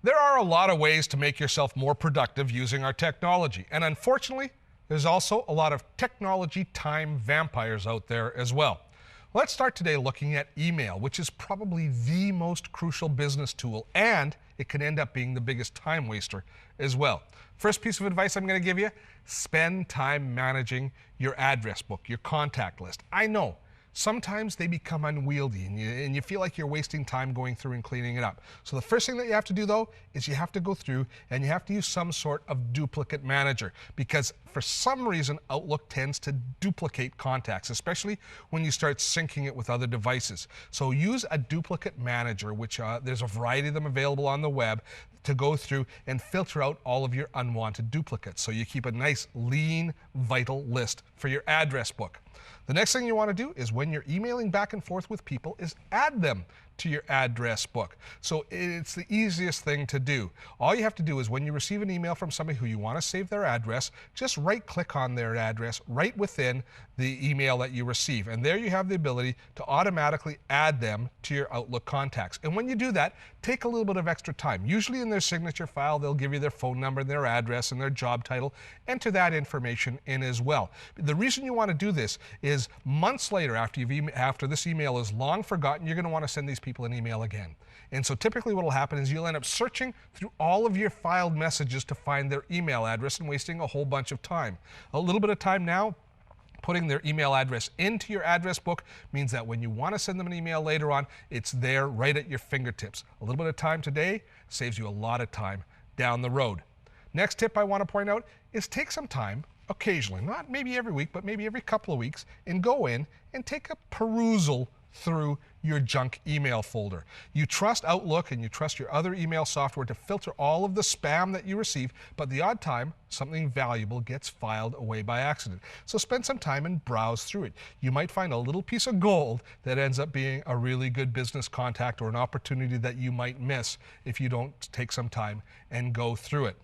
There are a lot of ways to make yourself more productive using our technology, and unfortunately, there's also a lot of technology time vampires out there as well. Let's start today looking at email, which is probably the most crucial business tool, and it can end up being the biggest time waster as well. First piece of advice I'm going to give you, spend time managing your address book, your contact list. I know sometimes they become unwieldy and you feel like you're wasting time going through and cleaning it up. So the first thing that you have to do though is you have to go through and you have to use some sort of duplicate manager, because for some reason Outlook tends to duplicate contacts, especially when you start syncing it with other devices. So use a duplicate manager, which there's a variety of them available on the web, to go through and filter out all of your unwanted duplicates. So you keep a nice, lean, vital list for your address book. The next thing you want to do is when you're emailing back and forth with people is add them to your address book. So it's the easiest thing to do. All you have to do is when you receive an email from somebody who you want to save their address, just right-click on their address right within the email that you receive. And there you have the ability to automatically add them to your Outlook contacts. And when you do that, take a little bit of extra time. Usually in their signature file, they'll give you their phone number, their address, and their job title. Enter that information in as well. The reason you want to do this is months later, after this email is long forgotten, you're going to want to send these people an email again. And so typically what will happen is you'll end up searching through all of your filed messages to find their email address and wasting a whole bunch of time. A little bit of time now, putting their email address into your address book means that when you want to send them an email later on, it's there right at your fingertips. A little bit of time today saves you a lot of time down the road. Next tip I want to point out is take some time occasionally, not maybe every week, but maybe every couple of weeks, and go in and take a perusal through your junk email folder. You trust Outlook and you trust your other email software to filter all of the spam that you receive, but the odd time something valuable gets filed away by accident. So spend some time and browse through it. You might find a little piece of gold that ends up being a really good business contact or an opportunity that you might miss if you don't take some time and go through it.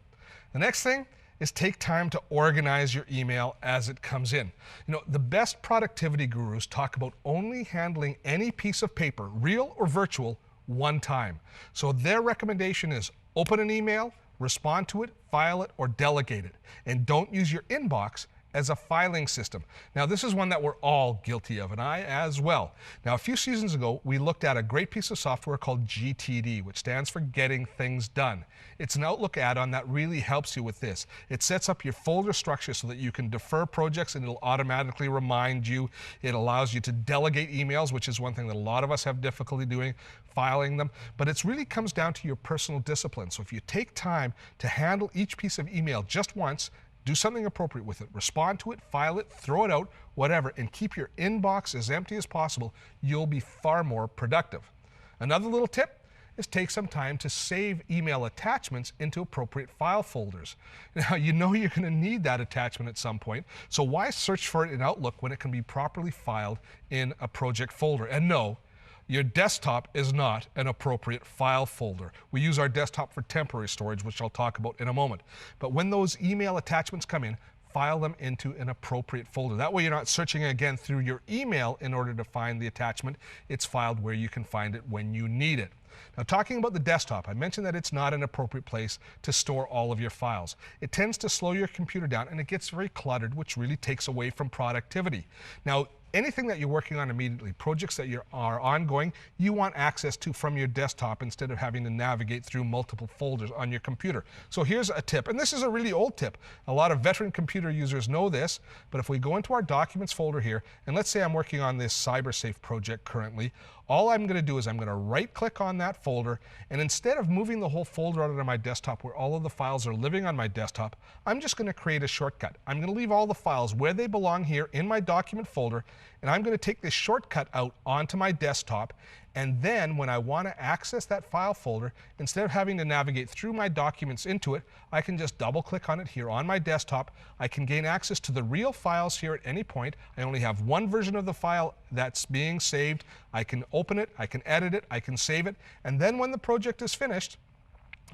The next thing is take time to organize your email as it comes in. You know, the best productivity gurus talk about only handling any piece of paper, real or virtual, one time. So their recommendation is open an email, respond to it, file it, or delegate it. And don't use your inbox as a filing system. Now, this is one that we're all guilty of, and I as well. Now, a few seasons ago, we looked at a great piece of software called GTD, which stands for Getting Things Done. It's an Outlook add-on that really helps you with this. It sets up your folder structure so that you can defer projects and it'll automatically remind you. It allows you to delegate emails, which is one thing that a lot of us have difficulty doing, filing them. But it really comes down to your personal discipline. So if you take time to handle each piece of email just once, do something appropriate with it. Respond to it, file it, throw it out, whatever, and keep your inbox as empty as possible. You'll be far more productive. Another little tip is take some time to save email attachments into appropriate file folders. Now, you know you're going to need that attachment at some point, so why search for it in Outlook when it can be properly filed in a project folder? And no, your desktop is not an appropriate file folder. We use our desktop for temporary storage, which I'll talk about in a moment. But when those email attachments come in, file them into an appropriate folder. That way you're not searching again through your email in order to find the attachment. It's filed where you can find it when you need it. Now, talking about the desktop, I mentioned that it's not an appropriate place to store all of your files. It tends to slow your computer down and it gets very cluttered, which really takes away from productivity. Now, anything that you're working on immediately, projects that are ongoing, you want access to from your desktop instead of having to navigate through multiple folders on your computer. So here's a tip, and this is a really old tip. A lot of veteran computer users know this, but if we go into our documents folder here, and let's say I'm working on this CyberSafe project currently, all I'm going to do is I'm going to right-click on that folder, and instead of moving the whole folder out of my desktop where all of the files are living on my desktop, I'm just going to create a shortcut. I'm going to leave all the files where they belong here in my document folder, and I'm going to take this shortcut out onto my desktop, and then when I want to access that file folder, instead of having to navigate through my documents into it, I can just double-click on it here on my desktop. I can gain access to the real files here at any point. I only have one version of the file that's being saved. I can open it, I can edit it, I can save it, and then when the project is finished,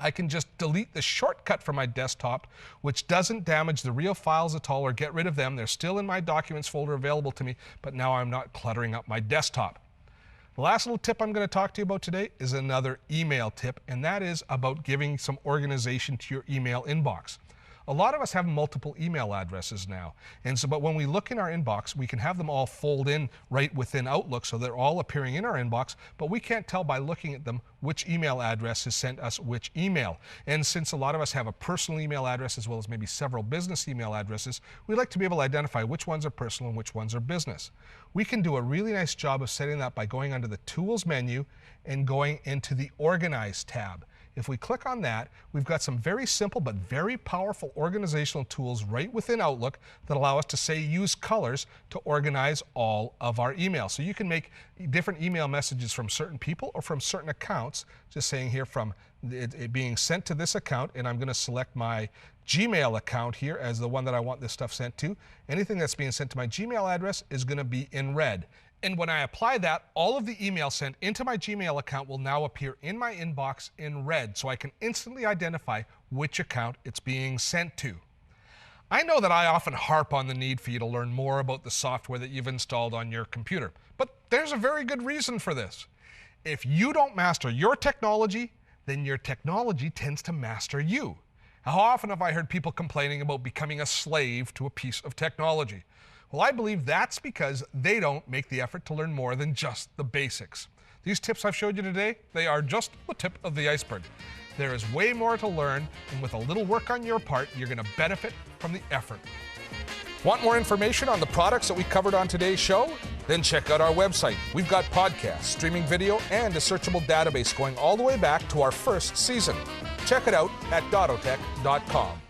I can just delete the shortcut from my desktop, which doesn't damage the real files at all or get rid of them. They're still in my documents folder available to me, but now I'm not cluttering up my desktop. The last little tip I'm going to talk to you about today is another email tip, and that is about giving some organization to your email inbox. A lot of us have multiple email addresses now, but when we look in our inbox, we can have them all fold in right within Outlook, so they're all appearing in our inbox, but we can't tell by looking at them which email address has sent us which email. And since a lot of us have a personal email address as well as maybe several business email addresses, we like to be able to identify which ones are personal and which ones are business. We can do a really nice job of setting that by going under the Tools menu and going into the Organize tab. If we click on that, we've got some very simple but very powerful organizational tools right within Outlook that allow us to say use colors to organize all of our emails. So you can make different email messages from certain people or from certain accounts, just saying here from it being sent to this account, and I'm going to select my Gmail account here as the one that I want this stuff sent to. Anything that's being sent to my Gmail address is going to be in red. And when I apply that, all of the emails sent into my Gmail account will now appear in my inbox in red, so I can instantly identify which account it's being sent to. I know that I often harp on the need for you to learn more about the software that you've installed on your computer, but there's a very good reason for this. If you don't master your technology, then your technology tends to master you. How often have I heard people complaining about becoming a slave to a piece of technology? Well, I believe that's because they don't make the effort to learn more than just the basics. These tips I've showed you today, they are just the tip of the iceberg. There is way more to learn, and with a little work on your part, you're going to benefit from the effort. Want more information on the products that we covered on today's show? Then check out our website. We've got podcasts, streaming video, and a searchable database going all the way back to our first season. Check it out at dottotech.com.